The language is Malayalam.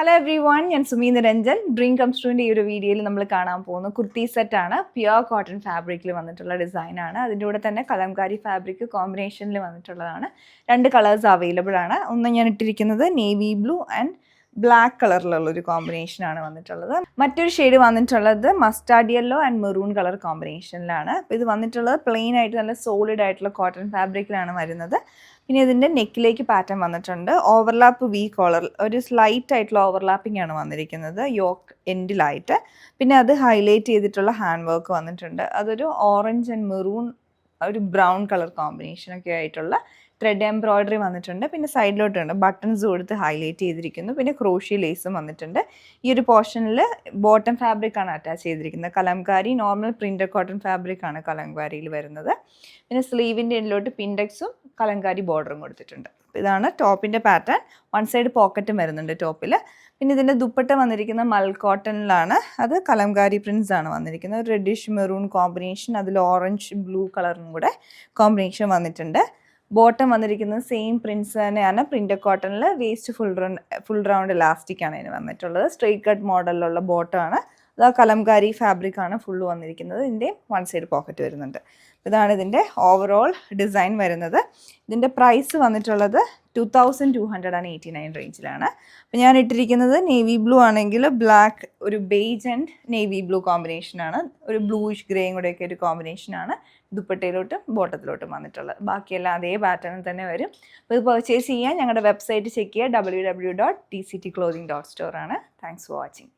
ഹലോ എവ്രി വൺ, ഞാൻ സുമി നിരഞ്ജൻ. ഡ്രീം കംസ് ട്രൂവിൻ്റെ ഈ ഒരു വീഡിയോയിൽ നമ്മൾ കാണാൻ പോകുന്ന കുർത്തി സെറ്റാണ്. പ്യുവർ കോട്ടൺ ഫാബ്രിക്കിൽ വന്നിട്ടുള്ള ഡിസൈനാണ്. അതിൻ്റെ കൂടെ തന്നെ കലംകാരി ഫാബ്രിക് കോമ്പിനേഷനിൽ വന്നിട്ടുള്ളതാണ്. 2 കളേഴ്സ് അവൈലബിൾ ആണ്. ഒന്ന് ഞാൻ ഇട്ടിരിക്കുന്നത് നേവി ബ്ലൂ ആൻഡ് ബ്ലാക്ക് കളറിലുള്ളൊരു കോമ്പിനേഷനാണ് വന്നിട്ടുള്ളത്. മറ്റൊരു ഷെയ്ഡ് വന്നിട്ടുള്ളത് mustard yellow and maroon colour കോമ്പിനേഷനിലാണ്. അപ്പോൾ ഇത് വന്നിട്ടുള്ളത് പ്ലെയിൻ ആയിട്ട് നല്ല സോളിഡ് ആയിട്ടുള്ള കോട്ടൺ ഫാബ്രിക്കിലാണ് വരുന്നത്. പിന്നെ ഇതിൻ്റെ നെക്കിലേക്ക് പാറ്റേൺ വന്നിട്ടുണ്ട്. ഓവർലാപ്പ് വി കോളർ, ഒരു സ്ലൈറ്റ് ആയിട്ടുള്ള ഓവർലാപ്പിംഗ് ആണ് വന്നിരിക്കുന്നത് യോക്ക് എൻഡിലായിട്ട്. പിന്നെ അത് ഹൈലൈറ്റ് ചെയ്തിട്ടുള്ള ഹാൻഡ് വർക്ക് വന്നിട്ടുണ്ട്. അതൊരു ഓറഞ്ച് ആൻഡ് മെറൂൺ, ഒരു ബ്രൗൺ കളർ കോമ്പിനേഷനൊക്കെ ആയിട്ടുള്ള ത്രെഡ് എംബ്രോയിഡറി വന്നിട്ടുണ്ട്. പിന്നെ സൈഡിലോട്ടുണ്ട് ബട്ടൺസ് കൊടുത്ത് ഹൈലൈറ്റ് ചെയ്തിരിക്കുന്നു. പിന്നെ ക്രോഷ്യ ലേസും വന്നിട്ടുണ്ട്. ഈ ഒരു പോർഷനിൽ ബോട്ടം ഫാബ്രിക് ആണ് അറ്റാച്ച് ചെയ്തിരിക്കുന്നത്. Kalamkari normal printed cotton fabric ആണ് കലംകാരിയിൽ വരുന്നത്. പിന്നെ സ്ലീവിൻ്റെ എൻഡിലോട്ട് പിൻഡെക്സും കലംകാരി ബോർഡറും കൊടുത്തിട്ടുണ്ട്. ഇതാണ് ടോപ്പിൻ്റെ പാറ്റേൺ. വൺ സൈഡ് പോക്കറ്റും വരുന്നുണ്ട് ടോപ്പിൽ. പിന്നെ ഇതിൻ്റെ ദുപ്പട്ട വന്നിരിക്കുന്ന മൽ കോട്ടണിലാണ്. അത് കലംകാരി പ്രിൻസ് ആണ് വന്നിരിക്കുന്നത്. റെഡിഷ് മെറൂൺ കോമ്പിനേഷൻ, അതിൽ ഓറഞ്ച് ബ്ലൂ കളറും കൂടെ കോമ്പിനേഷൻ വന്നിട്ടുണ്ട്. ബോട്ടം വന്നിരിക്കുന്നത് സെയിം പ്രിൻസ് തന്നെയാണ്. പ്രിൻ്റഡ് കോട്ടണിൽ വേസ്റ്റ് ഫുൾ റൗണ്ട് ഇലാസ്റ്റിക് ആണ് ഇതിന് വന്നിട്ടുള്ളത്. സ്ട്രെയിറ്റ് കട്ട് മോഡലിലുള്ള ബോട്ടമാണ്. അത് കലംകാരി ഫാബ്രിക് ആണ് ഫുള്ള് വന്നിരിക്കുന്നത്. ഇതിൻ്റെ വൺ സൈഡ് പോക്കറ്റ് വരുന്നുണ്ട്. ഇതാണ് ഇതിൻ്റെ ഓവറോൾ ഡിസൈൻ വരുന്നത്. ഇതിൻ്റെ പ്രൈസ് വന്നിട്ടുള്ളത് 2289 റേഞ്ചിലാണ്. അപ്പോൾ ഞാൻ ഇട്ടിരിക്കുന്നത് നേവി ബ്ലൂ ആണെങ്കിൽ ബ്ലാക്ക്, ഒരു ബേജ് ആൻഡ് നേവി ബ്ലൂ കോമ്പിനേഷനാണ്. ഒരു ബ്ലൂയിഷ് ഗ്രേയും കൂടെയൊക്കെ ഒരു കോമ്പിനേഷനാണ് ദുപ്പട്ടയിലോട്ടും ബോട്ടത്തിലോട്ടും വന്നിട്ടുള്ളത്. ബാക്കിയെല്ലാം അതേ പാറ്റേണിൽ തന്നെ വരും. അപ്പോൾ ഇത് പർച്ചേസ് ചെയ്യാൻ ഞങ്ങളുടെ വെബ്സൈറ്റ് ചെക്ക് ചെയ്യുക. www.tctclothing.store ആണ്. Thanks for watching.